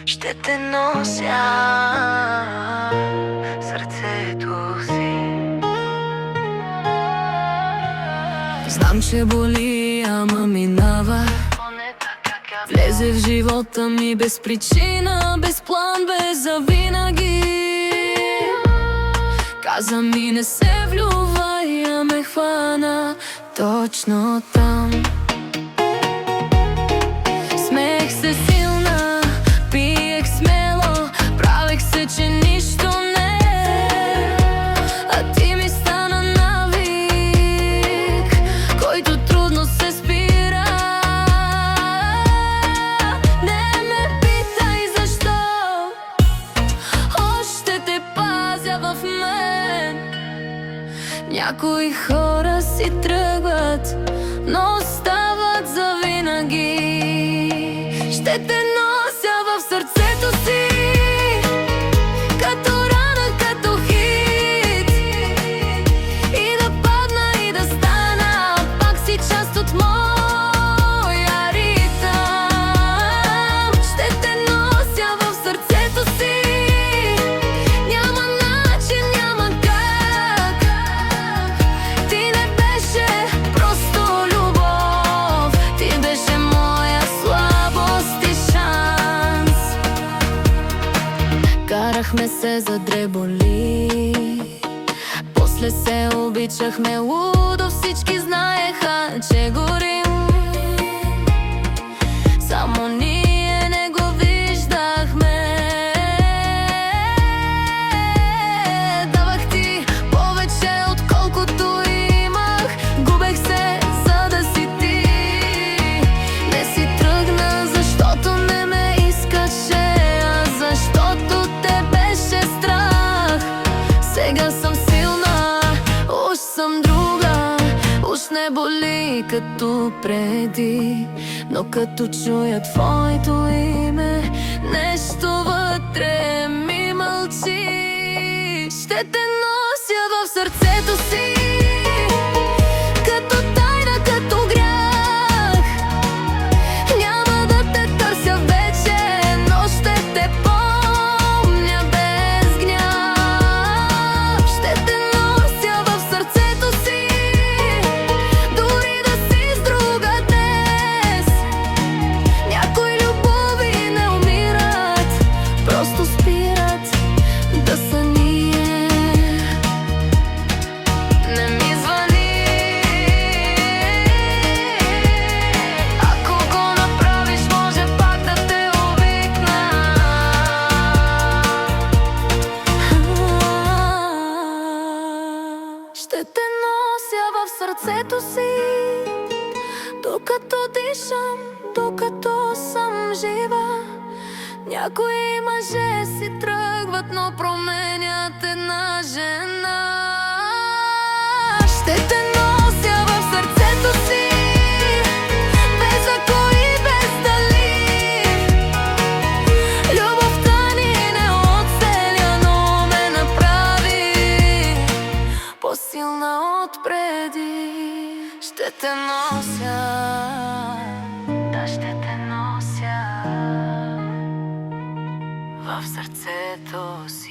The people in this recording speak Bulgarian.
Ще те нося в сърцето си. Знам, че боли, ама минава. Влезе в живота ми без причина, без план, без завинаги. Каза ми не се влювай, а ме хвана точно там. Смеех се силна, пиех смело, правех се, че нищо не е. А ти ми стана навик, който трудно се спира. Не ме питай защо, още те пазя в мен. Някои хора си тръгват, но остават завинаги. Ще те нося в сърцето си, като рана, като хит. И да падна, и да стана, пак си част от моя ритъм. Ще те нося в сърцето си, няма начин, няма как. Ти не беше просто любов, ти беше моя слабост и шанс. Карахме се за дреболи, после се обичахме лудо, всички знаеха, че горим. Само ние не го виждахме. Давах ти повече, отколкото имах. Губех се, за да си ти. Не си тръгна, защото не ме искаше, а защото те беше страх. Сега съм силна, уж съм друга, уж не боли като преди. Но като чуя твоето име, нещо вътре ми мълчи. Ще те нося в сърцето си, като тайна, като грях. Няма да те търся вече, но ще те помня без гняв. Ще те нося в сърцето си, дори да си с друга днес. Някои любови не умират, просто спират да са ние. Не ми звъни, ако го направиш, може пак да те обикна. Ще те нося в сърцето си, докато дишам, докато съм жива. Някои мъже си тръгват, но променят една жена. Ще те нося в сърцето си, без ако и без дали. Любовта ни не оцеля, но ме направи по-силна от преди. Ще те нося, да, ще те нося в сърцето си.